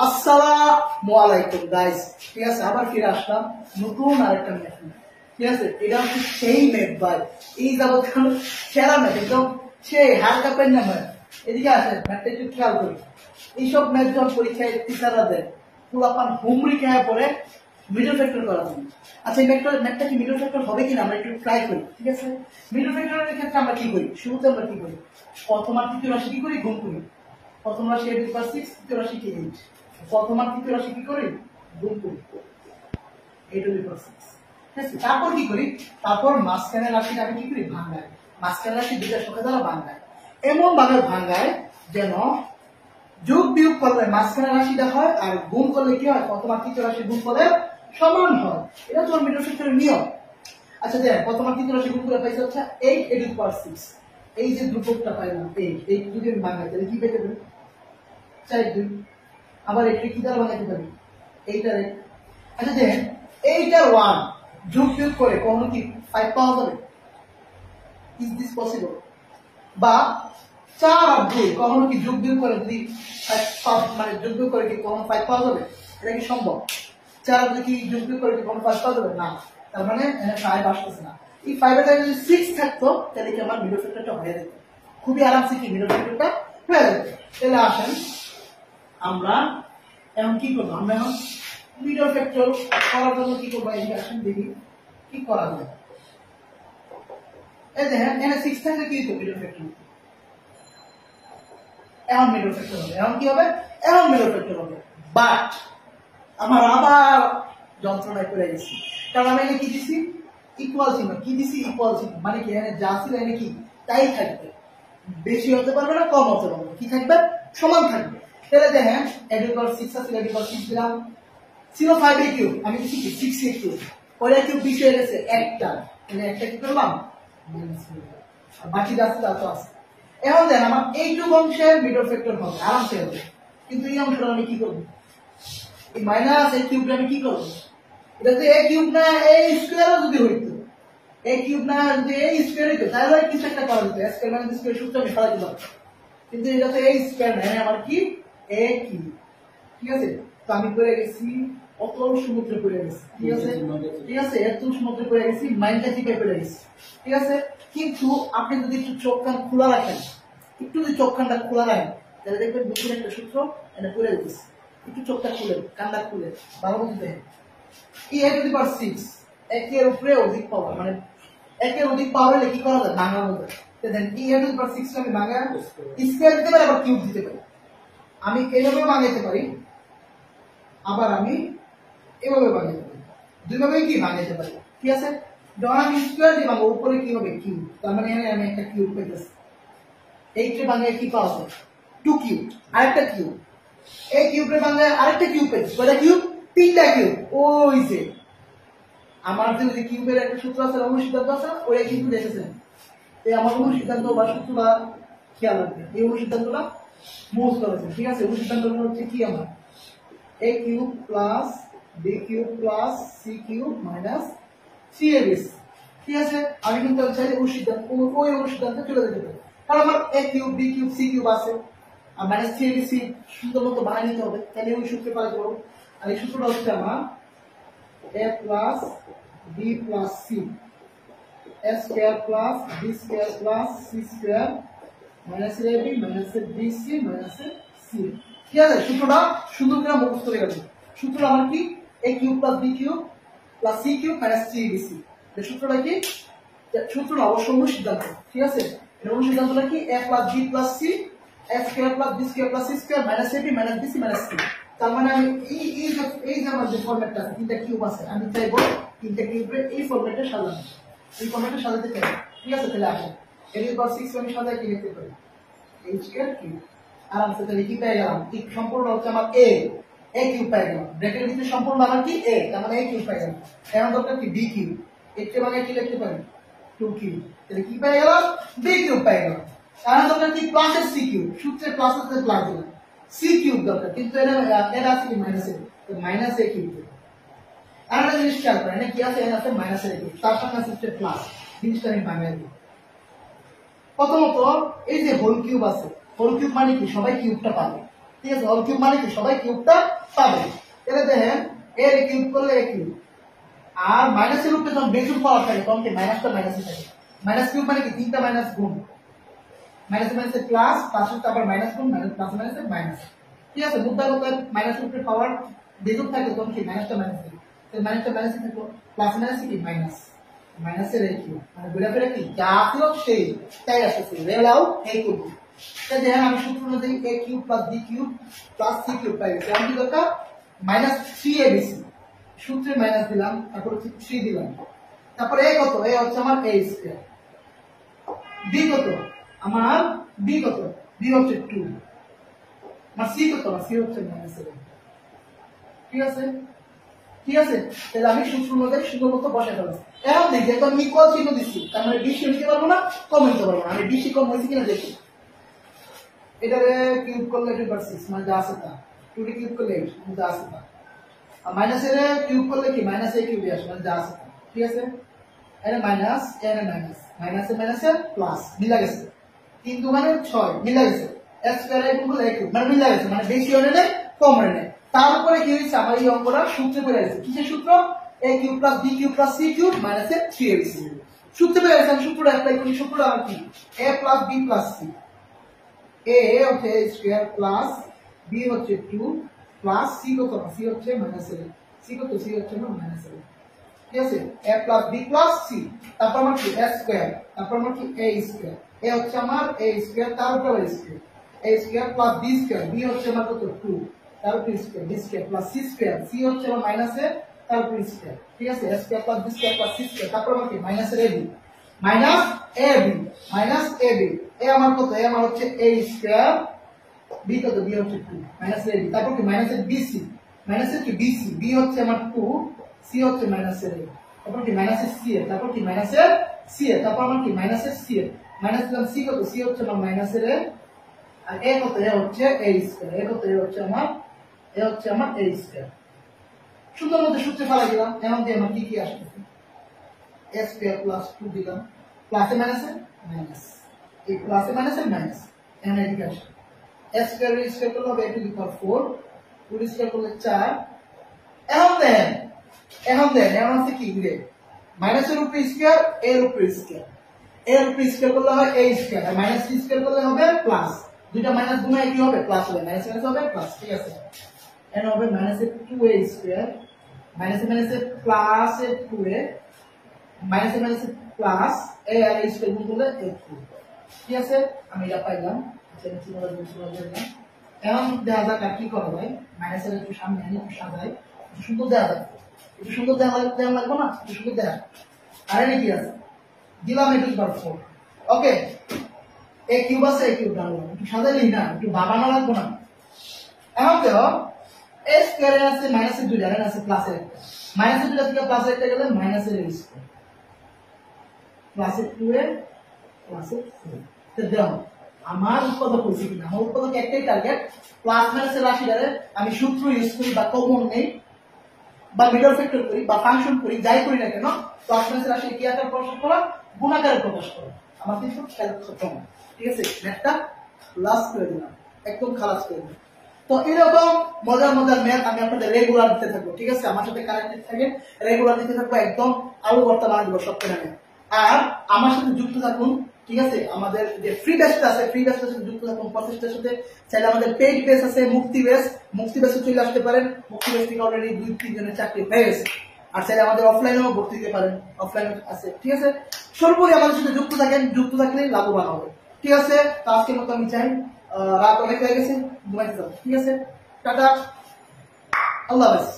আসসালামু আলাইকুম গাইস, ঠিক আছে, আবার ফিরে আসলাম নতুন আরেকটা ম্যাথ নিয়ে। ঠিক আছে, এটা হচ্ছে সেই ম্যাথ ভাই, এই যাবত সেরা ম্যাথ, একদম সেই হালকা পেন না ম্যাথ। এদিকে আসে ম্যাথটা একটু খেয়াল করি। এইসব ম্যাথ যখন পরীক্ষায় টিচাররা দেয়, পুরাপান হুমরি খেয়ে পরে মিডল ফ্যাক্টর করা হবে। আচ্ছা, এই ম্যাথটা কি মিডল ফ্যাক্টর হবে কিনা আমরা একটু ট্রাই করি। ঠিক আছে, মিডল ফ্যাক্টরের ক্ষেত্রে আমরা কি করি, শুরুতে আমরা কি করি, প্রথম আর তৃতীয় রাশি কি করি, গুণ করি। প্রথম রাশি 8/6, তৃতীয় রাশি কি 8, প্রথম আর তৃতীয় রাশি কি করি, গুণ করি 8/6। ঠিক আছে, তারপর কি করি, তারপর মাঝখানের রাশিটা আমি কি করি, ভাঙাই। মাঝখানের রাশি দুইটা সংখ্যা দ্বারা ভাঙায়, এমন ভাবে ভাঙায় যেন যোগ বিয়োগ করলে মাঝখানের রাশিটা হয় আর গুণ করলে কি হয়, প্রথম আর তৃতীয় রাশি গুণ করলে সমান হয়। এটা তো মিডল ফ্যাক্টরের নিয়ম। আচ্ছা দেখ, প্রথম আর তৃতীয় রাশি গুণ করে পাইছে হচ্ছে 8/6। এই যে ধ্রুবকটা পাইলাম 8 যদি আমি ভাঙাই তাহলে কি পেতে পারি, 4/2। আবার এটা কি দ্বারা ভাঙাইতে পারি, এইটারে। আচ্ছা দেখেন, এইটার 1 যোগ বিয়োগ করে কখনো কি 5 পাওয়া যাবে, ইজ দিস পসিবল? বা 4 আর 2 কখনো কি যোগ বিয়োগ করে যদি 5 মানে যোগ বিয়োগ করে কি কখনো 5 পাওয়া যাবে, এটা কি সম্ভব? 4 আর 2 কি যোগ বিয়োগ করে কি কখনো 5 পাওয়া যাবে না, তার মানে এখানে 5 আসতেছে না। এই 5 এর জায়গায় যদি 6 থাকতো তাহলে কি আমার মিডল ফ্যাক্টরটা হয়ে যেত, খুবই আরামসে কি মিডল ফ্যাক্টরটা হয়ে যেত। তাহলে আসেন আমরা এখন কি করবো, আমরা এখন মিডল ফ্যাক্টর করার জন্য কি করবো, এই আসেন দেখি কি করা যায়। এই দেখেন এখানে 6 থাকলে কি হতো, মিডল ফ্যাক্টর, এখন মিডল ফ্যাক্টর হবে। এখন কি হবে, এখন মিডল ফ্যাক্টর হবে। বাট আমার আবার যন্ত্রণায় পড়ে গেছি, কারণ আমি এখানে কি দিছি, ইকুয়াল চিহ্ন। কি দিছি, ইকুয়াল চিহ্ন, মানে কি এখানে যা ছিল এখানে কি তাই থাকবে, বেশি হতে পারবে না, কম হতে পারবে না, কি থাকবে, সমান থাকবে। তাহলে দেখেন 8/6 আছে, 8/6 দিলাম, ছিল 5 আমি দিচ্ছি 6 পরে কিউব 20 হয়ে গেছে একটা, মানে একটা কি করলাম, আর বাকি যা আছে তা তো আছে। এখন দেন আমার এইটুকু অংশের মিডল ফ্যাক্টর হবে, আরামসে হবে। কিন্তু এই অংশটা আমি কি করবো, এই মাইনাস এই কিউবটা আমি কি করবো, এটা তো এ কিউব না এ স্কয়ারও যদি হইতো, এ কিউব না যদি এ স্কয়ার হইতো তাহলে কিছু একটা করা যেত, এ স্কয়ার মাইনাস স্কয়ার সূত্র আমি ফেলাই দিলাম। কিন্তু এটা তো এ স্কয়ার না, আমার কি এ কিউব। ঠিক আছে, তো আমি করে গেছি অতল সমুদ্রে পড়ে গেছি। ঠিক আছে, ঠিক আছে, এত সমুদ্রে পড়ে গেছি, মাইন্ডটা থেকে পড়ে গেছি। ঠিক আছে, কিন্তু আপনি যদি একটু চোখ কান খোলা রাখেন, একটু যদি চোখ কানটা খোলা রাখেন তাহলে দেখবেন নতুন একটা সূত্র এটা পড়ে দিচ্ছে। একটু চোখটা খুলে, কানটা খুলে ভালো মতো দেখেন। এই 8/6 একের উপরে অধিক পাওয়ার, মানে একের অধিক পাওয়ার হলে কি করা যায়, ভাঙানো যায়। দেখেন এই 8/6 আমি ভাঙা স্কয়ার দিতে পারি, আবার কিউব দিতে পারি। আমি এইভাবে ভাঙাইতে পারি, আবার আমি এভাবে ভাঙাইতে পারি, দুইভাবে কি ভাঙাইতে পারি। ঠিক আছে, যখন আমি স্কয়ার দিব উপরে কি হবে, কিউব, তার মানে এখানে আমি একটা কিউব পেয়েছি। এইটা ভাঙায় কি পাওয়া যায়, 2 কিউব, আরেকটা কিউব। এই কিউবের ভাঙায় আরেকটা কিউব পেয়েছি, কয়টা কিউব, 3টা কিউব। ওই যে আমার যে কিউবের একটা সূত্র আছে, অনুসিদ্ধান্ত আছে, ওই কিন্তু দেখেছেন। এই আমার অনুসিদ্ধান্ত বা সূত্রটা খেয়াল রাখবেন, এই অনুসিদ্ধান্তটা মুখস্থ করেছেন। ঠিক আছে, অনুসিদ্ধান্তটা হচ্ছে কি, আমার a cube plus b cube plus c cube minus 3ab। ঠিক আছে, আমি কিন্তু চাইলে ওই অনুসিদ্ধান্তে চলে যেতে পারি, কারণ আমার a cube b cube c cube আছে, আর মাইনাস 3ab সুন্দর মতো বানিয়ে নিতে হবে, তাহলে ওই সূত্রে পাই করবো। আর এই সূত্রটা হচ্ছে আমার a plus b plus c, a square plus b square plus c square minus ab minus bc minus c। ঠিক আছে, সূত্রটা সুন্দর করে মুখস্থ করে গেছে। সূত্রটা আমার কি, a cube plus b cube plus c cube minus 3abc। এই সূত্রটা কি, সূত্রটা অবশ্য অনুসিদ্ধান্ত। ঠিক আছে, এর অনুসিদ্ধান্তটা কি, a plus b plus c, a square plus b square plus c square minus ab minus bc minus c। তার মানে আমি এই যে আমার যে ফরম্যাটটা আছে, তিনটা কিউব আছে, আমি চাইবো তিনটা কিউবের এই ফরম্যাটে সাজানো, এই ফরম্যাটে সাজাতে চাই। ঠিক আছে, তাহলে আসেন 8/6 আমি সাজাই কি লিখতে পারি, h স্কয়ার কিউব, আরামসে। তাহলে কি পেয়ে গেলাম, ঠিক সম্পূর্ণ হচ্ছে আমার a কিউব পেয়ে গেলাম, ব্র্যাকেটের ভিতরে সম্পূর্ণ আমার কি a, তার মানে a কিউব পেয়ে গেলাম। এখন দরকার কি b কিউব, এর মানে কি লিখতে পারি 2 কিউব, তাহলে কি পেয়ে গেলাম, b কিউব পেয়ে গেলাম। এখন দরকার কি, প্লাস c কিউব, সূত্রে প্লাস আছে প্লাস দিলাম, c কিউব দরকার, কিন্তু এটা আছে কি মাইনাস a, তো মাইনাস a কিউব। আর একটা জিনিস খেয়াল করেন, কি আছে, এখানে আছে মাইনাস a কিউব, তার সামনে আছে প্লাস, জিনিসটা আমি বাংলায় দিই। প্রথমত এই যে হোল কিউব আছে, হোল কিউব মানে কি, সবাই কিউবটা পাবে। ঠিক আছে হোল কিউব মানে কি সবাই কিউবটা পাবে এটা দেখেন এর কিউব করলে এ কিউব আর মাইনাসের উপরে যখন বেসুর পাওয়ার থাকে তখন কি মাইনাসটা মাইনাসে থাকে মাইনাস কিউব মানে কি তিনটা মাইনাস গুণ মাইনাস মাইনাসে প্লাস প্লাসের তারপর মাইনাস গুণ মাইনাস প্লাস মাইনাসে মাইনাস ঠিক আছে মুদ্রা কত মাইনাসের উপরে পাওয়ার বেসুর থাকে তখন কি মাইনাসটা মাইনাস থাকে তাহলে মাইনাসটা মাইনাসে থাকলো প্লাস মাইনাসে কি মাইনাস মাইনাসের এই কিউব মানে ঘুরে ফিরে কি যা ছিল সেই তাই আসছে রেলাও এই করব তাই দেখেন আমি সূত্র অনুযায়ী a cube plus b cube plus c cube পাই আমি কি দরকার মাইনাস 3abc সূত্রে মাইনাস দিলাম তারপর হচ্ছে 3 দিলাম তারপর a কত a হচ্ছে আমার a স্কয়ার b কত আমার b কত b হচ্ছে 2 আমার c কত আমার c হচ্ছে মাইনাস 7 ঠিক আছে ঠিক আছে তাহলে আমি সূত্র অনুযায়ী সুন্দর মতো বসাই ফেললাম এখন দেখি এখন আমি ইকুয়াল চিহ্ন দিচ্ছি তার মানে বেশি নিতে পারবো না কম নিতে পারবো না আমি বেশি কম হয়েছে কিনা দেখি এটারে কিউব করলে 2/6 মানে যা আছে তা 2 কে কিউব করলে 8 মানে যা আছে তা আর মাইনাস এর কিউব করলে কি মাইনাস a কিউব আসে মানে যা আছে তা ঠিক আছে এর মাইনাস এর মাইনাস মাইনাসে মাইনাসে প্লাস মিলা গেছে কিন্তু মানে 6 মিলা গেছে x স্কয়ার এর কিউব a কিউব মানে মিলা গেছে মানে বেশি হলে না কম হলে না তারপরে কি হইছে আমার এই অঙ্কটা সূত্রে পড়ে আছে কিসের সূত্র a cube plus b cube plus c cube minus 3x সূত্রে পড়ে আছে আমি সূত্রটা অ্যাপ্লাই করি সূত্রটা আমার কি a plus b plus c a হচ্ছে a স্কয়ার প্লাস b হচ্ছে 2 প্লাস c কত c হচ্ছে মাইনাস 7 c কত c হচ্ছে না মাইনাস 7 ঠিক আছে a plus b plus c তারপর আমার কি s স্কয়ার তারপর আমার কি a স্কয়ার a হচ্ছে আমার a স্কয়ার তার উপর a square a square plus b square b হচ্ছে আমার কত 2 তার উপর square b square plus c square c হচ্ছে আমার মাইনাস a তার উপর স্কয়ার ঠিক আছে a square plus b square plus c square তারপর আমার কি minus ab minus ab minus ab a আমার কত a আমার হচ্ছে a স্কয়ার b কত b হচ্ছে 2 মাইনাস ab তারপর কি মাইনাস bc মাইনাস কি bc b হচ্ছে আমার 2 c হচ্ছে মাইনাস a তারপর কি মাইনাস c তারপর কি মাইনাস c তারপর আমার কি মাইনাস c মাইনাস দিলাম c কত c হচ্ছে আমার মাইনাস a আর a কত a হচ্ছে a স্কয়ার a কত a হচ্ছে আমার a স্কয়ার সুন্দর মতো সূত্রে ফেলা দিলাম এখন দিয়ে আমার কি কি আসছে a স্কয়ার প্লাস 2 দিলাম প্লাসে মাইনাসে মাইনাস এই প্লাসে মাইনাসে মাইনাস এখানে এদিকে আসে a স্কয়ার স্কয়ার করলে হবে a to the power 4 2 square করলে 4 এখন এখন আছে কি দিলে মাইনাসের উপরে স্কয়ার এর উপরে স্কয়ার এর উপরে স্কয়ার করলে হয় a স্কয়ার আর মাইনাস c স্কয়ার করলে হবে প্লাস দুইটা মাইনাস গুণে কি হবে প্লাস হবে মাইনাস মাইনাস হবে প্লাস ঠিক আছে এর হবে minus 2a square minus minus plus 2a minus minus plus a আর a স্কয়ার গুণ করলে a ঠিক আছে আমি এটা পাইলাম আচ্ছা নিচে বলা দিলাম এখন দেখা যাক আর কি করা যায় মাইনাসের একটু সামনে আনি একটু সাজাই সুন্দর দেখা যায় একটু সুন্দর দেখা লাগবে না একটু সুন্দর দেখা আর এনে কি আছে দিলাম a to the power 4 okay a cube আছে a কিউব ডানলাম একটু সাজাইলি না একটু বানানো লাগবে না এখন দেখো a স্কয়ার আছে মাইনাসের 2 জানেন আছে প্লাসের একটা মাইনাসের 2 থেকে প্লাসের একটা গেলে মাইনাসের a স্কয়ার প্লাসের 2a প্লাসের 4 তো দেখো আমার উৎপাদক হইছে কিনা আমার উৎপাদক একটাই টার্গেট প্লাস মাইনাসের রাশিটারে আমি সূত্র ইউজ করি বা কমন নেই বা মিডল ফ্যাক্টর করি বা ফাংশন করি যাই করি না কেন প্লাস মাইনাসের রাশি কি আকারে প্রকাশ করা গুণ আকারে প্রকাশ করা আমার কিন্তু খেয়াল খতম ঠিক আছে ম্যাথটা লাস্ট করে দিলাম একদম খালাস করে দিলাম তো এরকম মজার ম্যাথ আমি আপনাদের রেগুলার দিতে থাকবো ঠিক আছে আমার সাথে কানেক্টেড থাকেন রেগুলার দিতে থাকবো একদম আলু ভর্তা বানিয়ে দেবো সপ্তাহে আর আমার সাথে যুক্ত থাকুন ঠিক আছে আমাদের যে ফ্রি ব্যাচটা আছে ফ্রি ব্যাচটার সাথে যুক্ত থাকুন প্রসেসটার সাথে চাইলে আমাদের পেইড বেস আছে মুক্তি বেসে চলে আসতে পারেন মুক্তি বেস থেকে অলরেডি 2-3 জনের চাকরি হয়ে গেছে আর চাইলে আমাদের অফলাইনেও ভর্তি দিতে পারেন অফলাইন আছে ঠিক আছে সর্বোপরি আমাদের সাথে যুক্ত থাকেন যুক্ত থাকলে লাভবান হবে ঠিক আছে তো আজকের মতো আমি চাই রাত অনেক হয়ে গেছে ঘুমাইতে যাও ঠিক আছে টাটা আল্লাহ হাফেজ